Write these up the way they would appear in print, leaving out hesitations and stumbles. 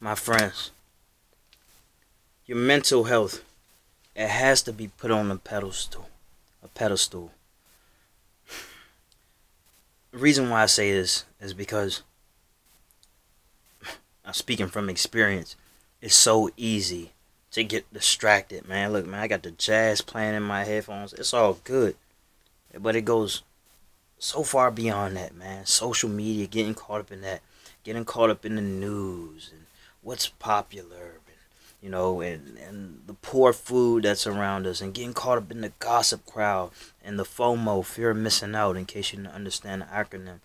My friends, your mental health, it has to be put on a pedestal. A pedestal. The reason why I say this is because I'm speaking from experience. It's so easy to get distracted, man. Look, man, I got the jazz playing in my headphones. It's all good. But it goes so far beyond that, man. Social media, getting caught up in that, getting caught up in the news and what's popular, and the poor food that's around us, and getting caught up in the gossip crowd and the FOMO, fear of missing out. In case you didn't understand the acronym,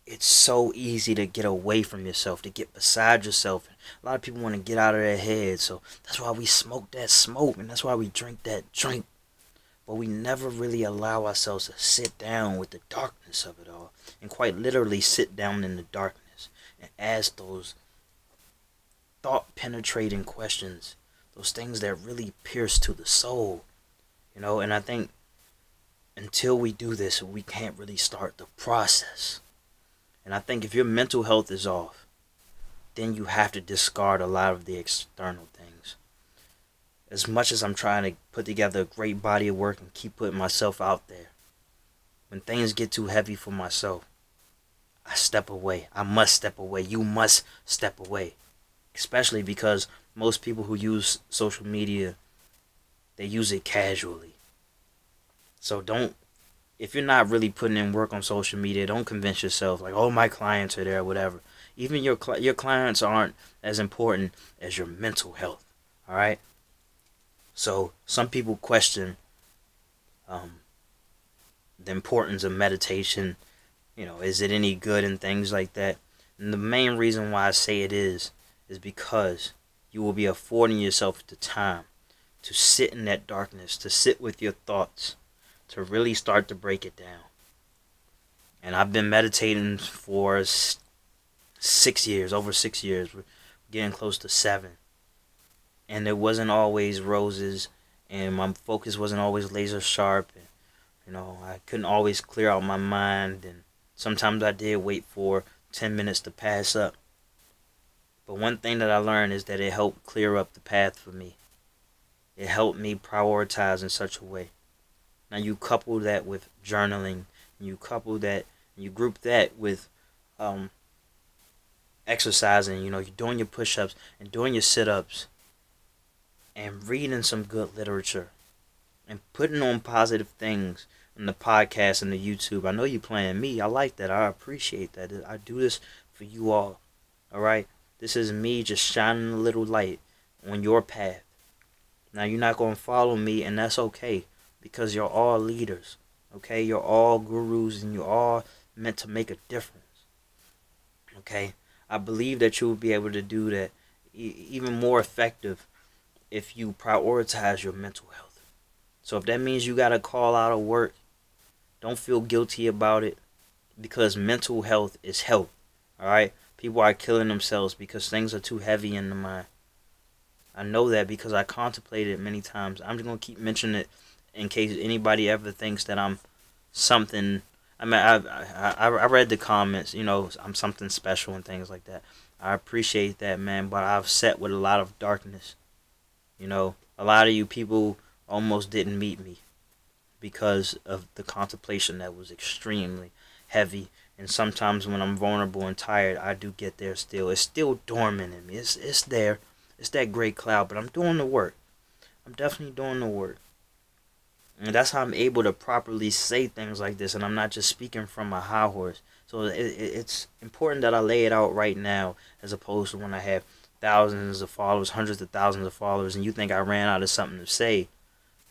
it's so easy to get away from yourself, to get beside yourself. A lot of people want to get out of their heads, so that's why we smoke that smoke, and that's why we drink that drink. But we never really allow ourselves to sit down with the darkness of it all, and quite literally sit down in the darkness and ask those thought-penetrating questions, those things that really pierce to the soul, And I think until we do this, we can't really start the process. And I think if your mental health is off, then you have to discard a lot of the external things. As much as I'm trying to put together a great body of work and keep putting myself out there, when things get too heavy for myself, I step away. I must step away. You must step away. Especially because most people who use social media, they use it casually. So if you're not really putting in work on social media, don't convince yourself like, oh, my clients are there or whatever. Even your clients aren't as important as your mental health. All right. So some people question the importance of meditation. Is it any good and things like that? And the main reason why I say it is because you will be affording yourself the time to sit in that darkness, to sit with your thoughts, to really start to break it down. And I've been meditating for 6 years, over 6 years. We're getting close to 7. And it wasn't always roses, and my focus wasn't always laser sharp. And, I couldn't always clear out my mind, and sometimes I did wait for 10 minutes to pass up. But one thing that I learned is that it helped clear up the path for me. It helped me prioritize in such a way. Now you couple that with journaling, and you group that with exercising, you're doing your push-ups and doing your sit-ups and reading some good literature and putting on positive things in the podcast and the YouTube. I know you playing me. I like that. I appreciate that. I do this for you all. All right? This is me just shining a little light on your path. Now, you're not going to follow me, and that's okay, because you're all leaders. Okay? You're all gurus, and you're all meant to make a difference. Okay? I believe that you will be able to do that even more effective if you prioritize your mental health. So if that means you got to call out of work, don't feel guilty about it, because mental health is health. All right? People are killing themselves because things are too heavy in the mind. I know that because I contemplated it many times. I'm just going to keep mentioning it in case anybody ever thinks that I'm something. I mean, I read the comments, I'm something special and things like that. I appreciate that, man, but I've sat with a lot of darkness. A lot of you people almost didn't meet me because of the contemplation that was extremely heavy. And sometimes when I'm vulnerable and tired, I do get there still. It's still dormant in me. It's there. It's that gray cloud, but I'm doing the work. I'm definitely doing the work. And that's how I'm able to properly say things like this, and I'm not just speaking from a high horse. So it's important that I lay it out right now, as opposed to when I have thousands of followers, hundreds of thousands of followers, and you think I ran out of something to say.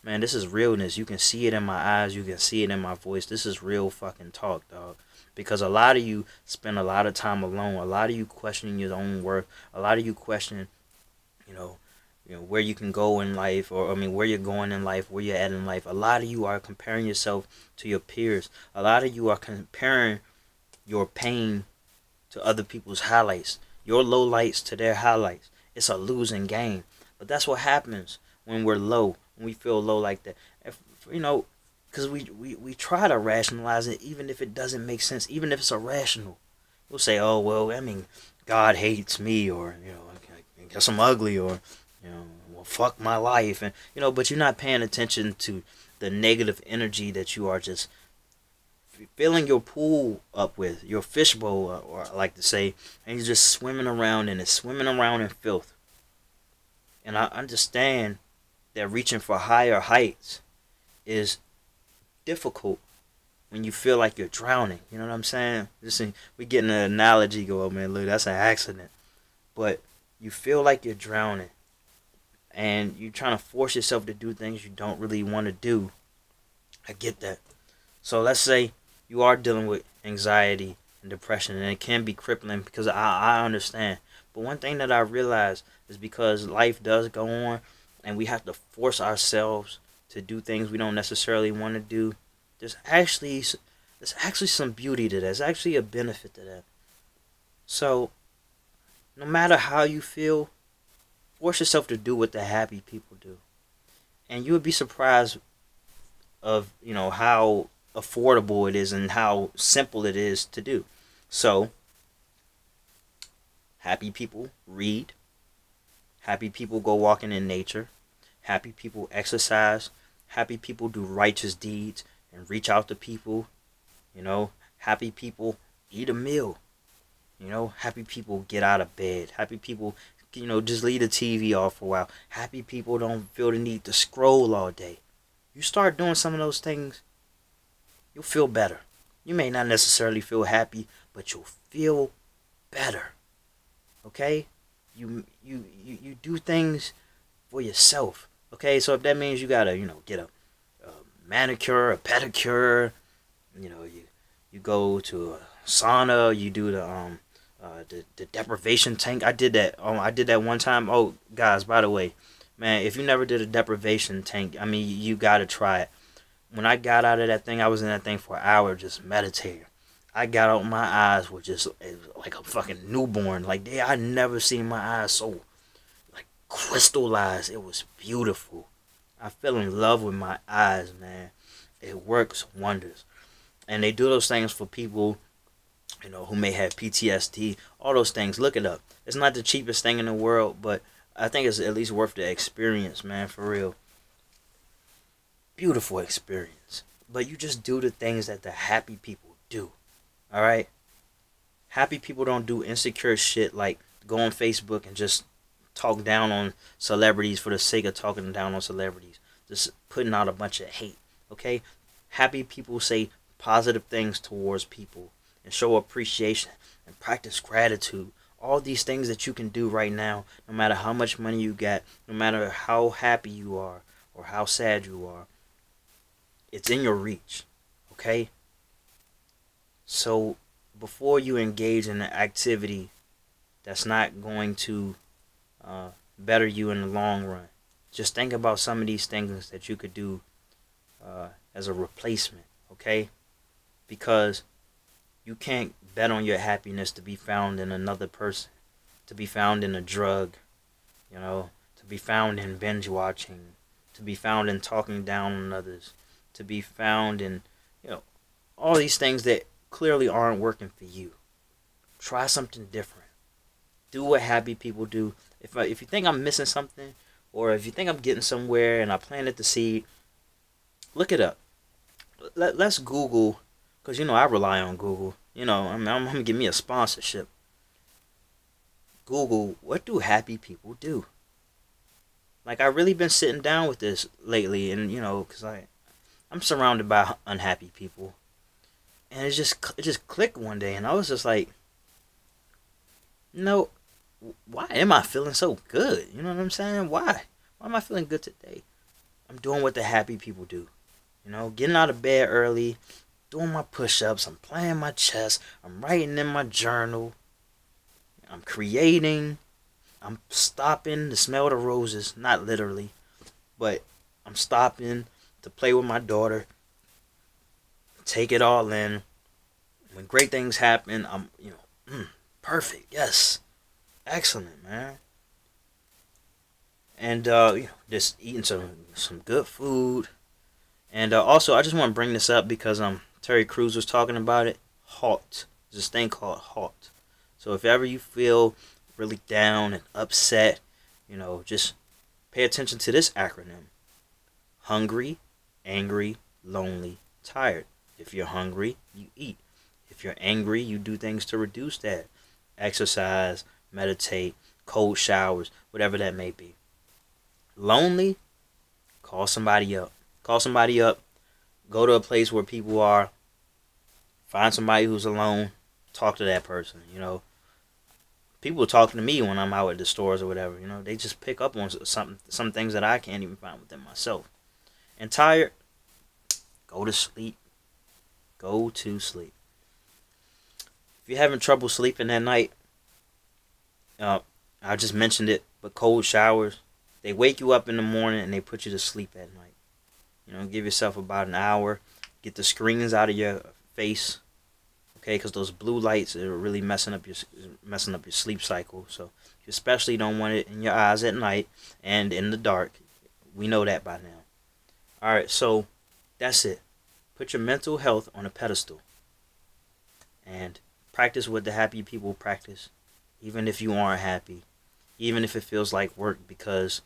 Man, this is realness. You can see it in my eyes. You can see it in my voice. This is real fucking talk, dog. Because a lot of you spend a lot of time alone. A lot of you questioning your own worth. A lot of you questioning, where you can go in life, or where you're going in life, where you're at in life. A lot of you are comparing yourself to your peers. A lot of you are comparing your pain to other people's highlights, your lowlights to their highlights. It's a losing game. But that's what happens when we're low, when we feel low like that. Because we try to rationalize it, even if it doesn't make sense, even if it's irrational. We'll say, oh, well, God hates me, or I guess I'm ugly, or well, fuck my life, and but you're not paying attention to the negative energy that you are just filling your pool up with, your fishbowl, or I like to say, and you're just swimming around in it, swimming around in filth. And I understand that reaching for higher heights is difficult when you feel like you're drowning. You know what I'm saying? Listen, we getting an analogy go, oh man, look, that's an accident. But you feel like you're drowning, and you're trying to force yourself to do things you don't really want to do. I get that. So let's say you are dealing with anxiety and depression, and it can be crippling, because I understand. But one thing that I realize is, because life does go on, and we have to force ourselves to do things we don't necessarily want to do, there's actually some beauty to that. There's actually a benefit to that. So no matter how you feel, force yourself to do what the happy people do, and you would be surprised of how affordable it is and how simple it is to do. So happy people read, happy people go walking in nature, happy people exercise, happy people do righteous deeds and reach out to people. Happy people eat a meal. Happy people get out of bed. Happy people just leave the TV off for a while. Happy people don't feel the need to scroll all day. You start doing some of those things, you'll feel better. You may not necessarily feel happy, but you'll feel better. Okay? You do things for yourself. Okay? So if that means you gotta, get a manicure, a pedicure, you go to a sauna, you do the deprivation tank. I did that. I did that one time. Oh, guys, by the way, man, if you never did a deprivation tank, I mean, you gotta try it. When I got out of that thing, I was in that thing for an hour just meditating. I got out, my eyes were just like a fucking newborn. Like, I never seen my eyes so like crystallized. It was beautiful. I fell in love with my eyes, man. It works wonders. And they do those things for people, who may have PTSD, all those things. Look it up. It's not the cheapest thing in the world, but I think it's at least worth the experience, man, for real. Beautiful experience. But you just do the things that the happy people do. Alright? Happy people don't do insecure shit like go on Facebook and just talk down on celebrities for the sake of talking down on celebrities. Just putting out a bunch of hate. Okay? Happy people say positive things towards people and show appreciation and practice gratitude. All these things that you can do right now, no matter how much money you got, no matter how happy you are or how sad you are, it's in your reach. Okay? So before you engage in an activity that's not going to better you in the long run, just think about some of these things that you could do as a replacement. Okay? Because you can't bet on your happiness to be found in another person, to be found in a drug, to be found in binge watching, to be found in talking down on others, to be found in, all these things that clearly aren't working for you. Try something different. Do what happy people do. If you think I'm missing something, or if you think I'm getting somewhere and I planted the seed, look it up. Let's Google, because I rely on Google. I'm gonna give me a sponsorship. Google, what do happy people do? Like, I really been sitting down with this lately, and because I'm surrounded by unhappy people, and it just clicked one day, and I was just like, why am I feeling so good? You know what I'm saying? Why am I feeling good today? I'm doing what the happy people do. Getting out of bed early, doing my push-ups, I'm playing my chess, I'm writing in my journal, I'm creating, I'm stopping to smell the roses, not literally, but I'm stopping to play with my daughter, take it all in. When great things happen, I'm, perfect, yes, excellent, man. And, just eating some good food. And also, I just want to bring this up because Terry Crews was talking about it. HALT. There's this thing called HALT. So if ever you feel really down and upset, just pay attention to this acronym. Hungry, angry, lonely, tired. If you're hungry, you eat. If you're angry, you do things to reduce that. Exercise, meditate, cold showers, whatever that may be. Lonely, call somebody up. Call somebody up. Go to a place where people are. Find somebody who's alone. Talk to that person, People are talking to me when I'm out at the stores or whatever, They just pick up on some things that I can't even find within myself. And tired, go to sleep. Go to sleep. If you're having trouble sleeping at night, I just mentioned it, but cold showers, they wake you up in the morning and they put you to sleep at night. Give yourself about an hour. Get the screens out of your face, okay? Because those blue lights are really messing up your sleep cycle. So you especially don't want it in your eyes at night and in the dark. We know that by now. All right, so that's it. Put your mental health on a pedestal and practice what the happy people practice, even if you aren't happy, even if it feels like work, because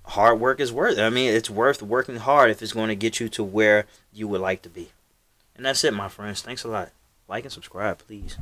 hard work is worth it. I mean, it's worth working hard if it's going to get you to where you would like to be. And that's it, my friends. Thanks a lot. Like and subscribe, please.